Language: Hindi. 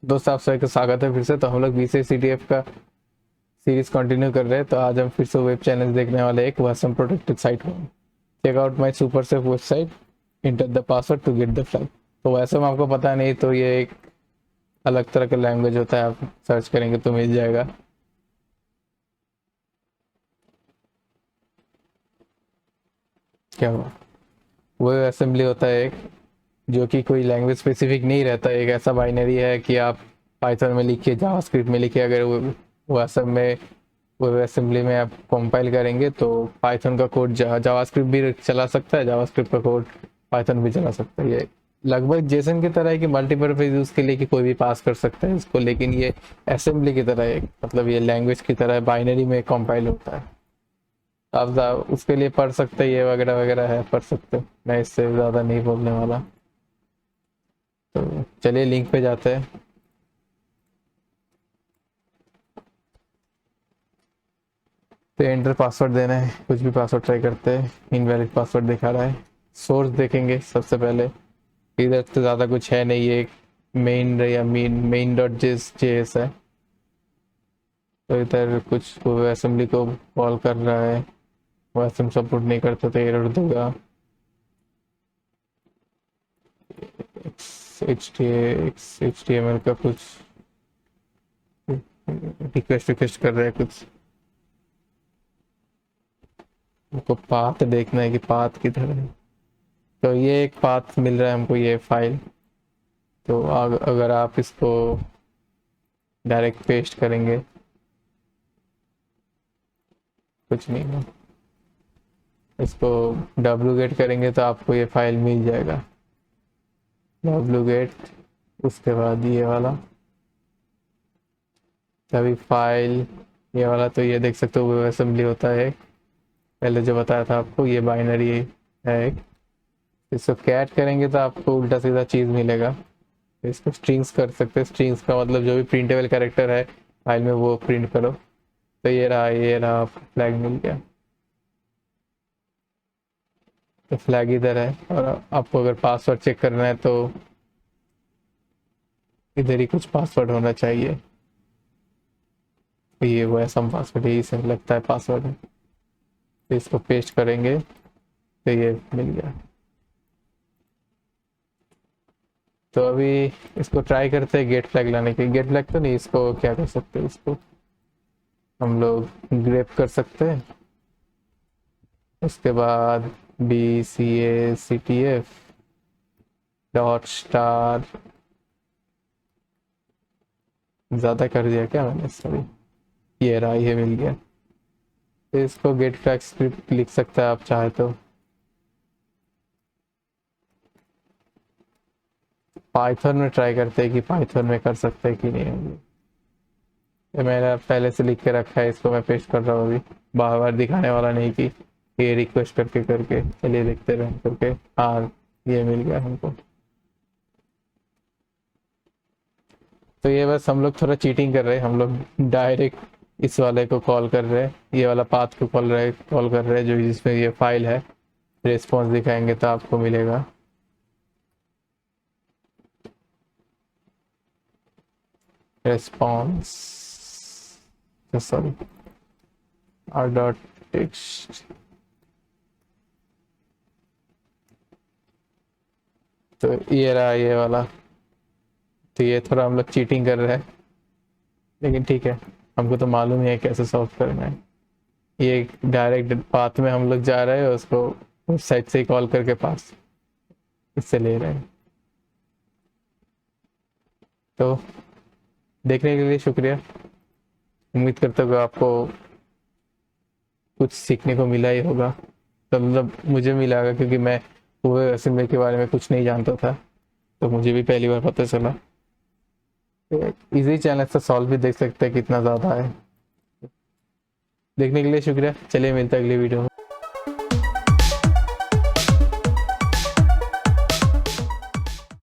दोस्त आप सभी का स्वागत है फिर से। तो हम लोग BcaCTF का सीरीज कंटिन्यू कर रहे हैं। तो आज हम फिर से वेब चैलेंज देखने वाले एक WASM प्रोटेक्टेड साइट को। Check out my super safe website, enter the password to get the flag. तो WASM आपको पता नहीं तो ये एक अलग तरह का लैंग्वेज होता है, आप सर्च करेंगे तो मिल जाएगा। क्या हुआ? वो असेंबली होता है एक, जो कि कोई लैंग्वेज स्पेसिफिक नहीं रहता। एक ऐसा बाइनरी है कि आप पाइथन में लिखिए, जावास्क्रिप्ट में लिखिए, अगर वो असम में वेब असेंबली में आप कंपाइल करेंगे तो पाइथन का कोड जावास्क्रिप्ट भी चला सकता है, जावास्क्रिप्ट का कोड पाइथन भी चला सकता है। ये लगभग जेसन की तरह है कि मल्टीपर्पज यूज के लिए कि कोई भी पास कर सकता है इसको, लेकिन ये असेंबली की तरह है, मतलब ये लैंग्वेज की तरह बाइनरी में कंपाइल होता है। आप उसके लिए पढ़ सकते हैं, ये वगैरह वगैरह है, पढ़ सकते हैं। मैं इससे ज़्यादा नहीं बोलने वाला। तो चलिए लिंक पे जाते हैं। तो एंटर पासवर्ड देना है, कुछ भी पासवर्ड ट्राई करते हैं, इनवैलिड पासवर्ड दिखा रहा है। सोर्स देखेंगे सबसे पहले। इधर तो ज़्यादा कुछ है नहीं, ये मेन या मेन डॉट जेएस है। तो इधर कुछ असेंबली को कॉल कर रहा है, वो असम सपोर्ट नहीं करता तो एरर देगा। HTML का कुछ रिक्वेस्ट कर रहा है कुछ। हमको पाथ देखना है कि पाथ किधर है। तो ये एक पाथ मिल रहा है हमको, ये फाइल। तो अगर आप इसको डायरेक्ट पेस्ट करेंगे कुछ नहीं है, इसको डब्लूगेट करेंगे तो आपको ये फाइल मिल जाएगा। डब्लूगेट, उसके बाद ये वाला तभी फाइल, ये वाला। तो ये देख सकते हो वेब असेंबली होता है, पहले जो बताया था आपको, ये बाइनरी है एक। इसको कैट करेंगे तो आपको उल्टा सीधा चीज़ मिलेगा। तो इसको स्ट्रिंग्स कर सकते हैं। स्ट्रिंग्स का मतलब जो भी प्रिंटेबल कैरेक्टर है फाइल में वो प्रिंट करो। तो ये रहा फ्लैग मिल गया। तो फ्लैग इधर है, और आपको अगर पासवर्ड चेक करना है तो इधर ही कुछ पासवर्ड होना चाहिए। तो ये वो है सम पासवर्ड, यही से लगता है पासवर्ड है। तो इसको पेस्ट करेंगे तो ये मिल गया। तो अभी इसको ट्राई करते हैं गेट फ्लैग लाने की। गेट फ्लैग तो नहीं, इसको क्या कर सकते हैं, इसको हम लोग ग्रेप कर सकते हैं। उसके बाद BcaCTF डॉट स्टार, ज़्यादा कर दिया क्या मैंने, सॉरी। ये रहा, ये मिल गया। तो इसको गेट फ्लैग स्क्रिप्ट लिख सकता है आप चाहे तो। पाइथन में ट्राई करते हैं कि पाइथन में कर सकते हैं कि नहीं। ये मैंने पहले से लिख के रखा है, इसको मैं पेस्ट कर रहा हूँ अभी। बार बार दिखाने वाला नहीं कि ये रिक्वेस्ट करके करके, चलिए देखते रहे करके। हाँ, ये मिल गया हमको। तो ये बस हम लोग थोड़ा चीटिंग कर रहे हैं, हम लोग डायरेक्ट इस वाले को कॉल कर रहे हैं, ये वाला पाथ को कॉल कर रहे हैं जो जिसमें ये फाइल है। रिस्पॉन्स दिखाएंगे तो आपको मिलेगा। Response, sorry, R dot text. तो ये रहा ये वाला। तो ये थोड़ा हम लोग चीटिंग कर रहे हैं, लेकिन ठीक है, हमको तो मालूम ही है कैसे सॉल्व करना है। ये डायरेक्ट पाथ में हम लोग जा रहे हैं, उसको उस साइड से ही कॉल करके पास इससे ले रहे हैं। तो देखने के लिए शुक्रिया। उम्मीद करता हूँ आपको कुछ सीखने को मिला ही होगा। तो मतलब मुझे मिला होगा, क्योंकि मैं पूरे असेंबली के बारे में कुछ नहीं जानता था, तो मुझे भी पहली बार पता चला। इजी चैनल से सॉल्व भी देख सकते हैं कितना ज़्यादा है। देखने के लिए शुक्रिया। चलिए मिलता है अगली वीडियो में।